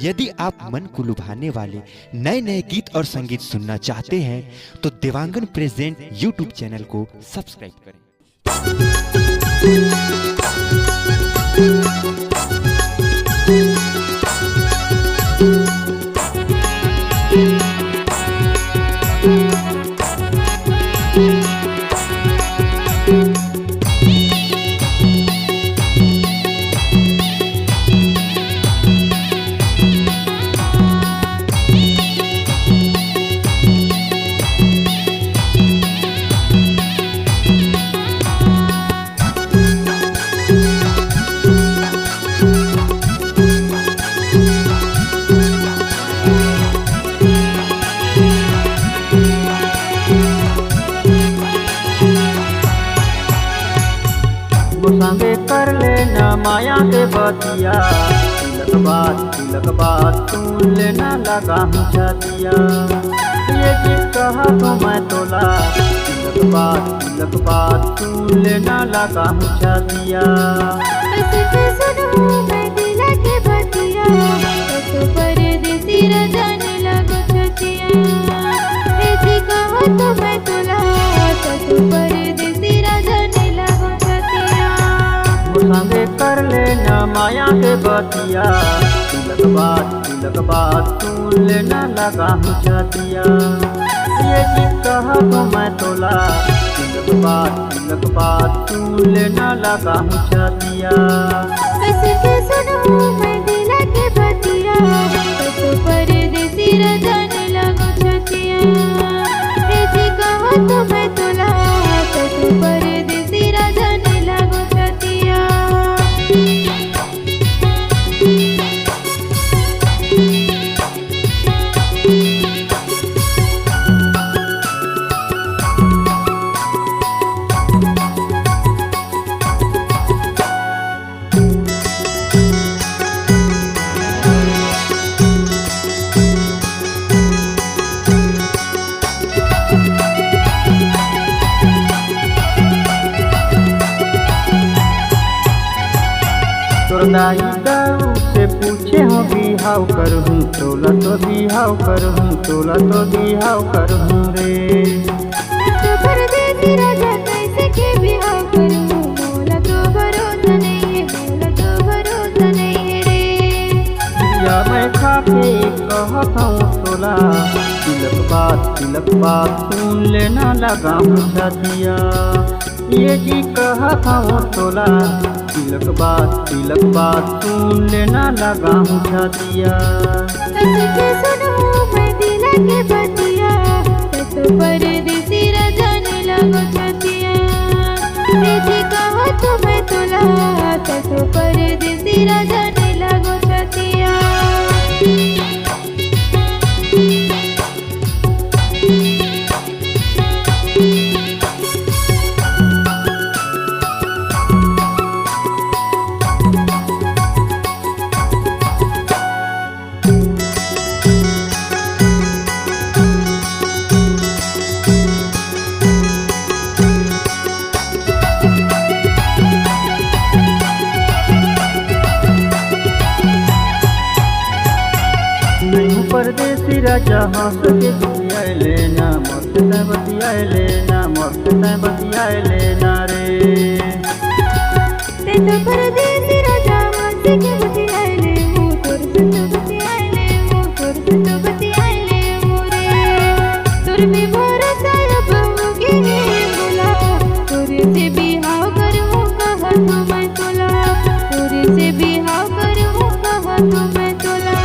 यदि आप मन को लुभाने वाले नए नए गीत और संगीत सुनना चाहते हैं तो देवांगन प्रेजेंट यूट्यूब चैनल को सब्सक्राइब करें। संगे कर लेना माया के बतिया, तिलक बात सुन लेना लगा हूँ छतिया। ये जिस कहा तो मैं तोला, तिलक बात सुन लेना लगा हूँ छतिया। मैं दिल के बतिया, तो परदेसी रजाने लगो छतिया। ऐसी कहा तो मैं तोला, तो परदेसी रजाने लगो छतिया। संगे कर लेना माया के बतिया, तिलक बात सुन लेना लगा हूँ छतिया। ये जिस कहा तो मैं तोला, तिलक बात सुन लेना लगा हूँ छतिया। कैसे सुनो मैं दिल के बतिया, तो परदेसी रजाने लगो छतिया। ऐसी कहा तो मैं तोला, तो परदेसी रजाने लगो छतिया। तोरदाई दाऊ से पूछे हो बिहाव कर हूँ, तोला तो बिहाव कर हूँ, तोला तो बिहाव कर हूँ रे। तो परदेसी राजा कैसे के बिहाव करूँ, मोला तो भरोसा नहीं है, मोला तो भरोसा नहीं है रे। या मैं खा के कहता हूँ तोला, तिलक बात सुन लेना लगा हूँ छतिया। ये जी कहता हूँ तोला, तिलक बात सुन लेना लगा हूँ छतिया। कैसे सुनो मैं दिल के बतिया, तो परदेसी रजाने लगो छतिया। ऐसी कहा तो मैं तोला, तो परदेसी रजाने लगो छतिया। परदेसी राजा हंस के बतिया लेना, मस्त बतिया लेना, मस्त बतिया लेना रे। तो परदेसी राजा हंस के बतिया ले, तोर से तो बतिया ले, तोर से तो बतिया ले रे। तोर में भरोसा अब होगी बोला, तोर से बिहाव करूँ कहा तो मैं तोला, तोर से बिहाव करूँ कहा तो मैं तोला।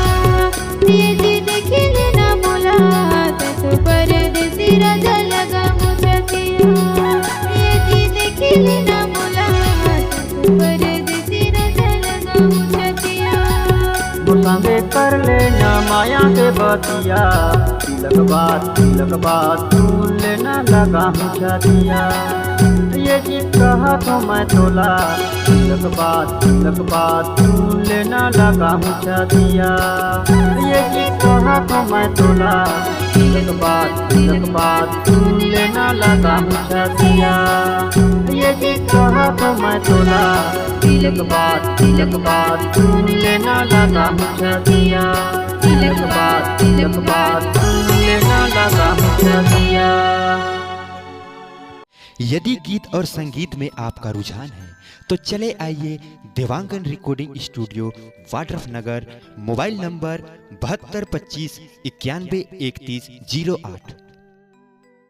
ये जी देखी लेना बोला, तो परदेसी राजा लगा हूँ छतिया। ये जी देखी लेना बोला, तो परदेसी राजा लगा हूँ छतिया। संगे कर लेना माया के बतिया, तिलक बात सुन लेना लगा हूँ छतिया। ये जी कहा तो मैं तोला, तिलक बात सुन लेना लगा हूँ छतिया। ये जी कहा तो मैं तोला, तिलक बात सुन लेना लगा मुझा दिया। ये जी कहा तो मैं तोला, तिलक बात सुन लेना लगा मुझा दिया। तिलक बात सुन लेना लगा मुझा दिया। यदि गीत और संगीत में आपका रुझान है तो चले आइए देवांगन रिकॉर्डिंग स्टूडियो वाड्रफ नगर, मोबाइल नंबर 7225 91 31 08।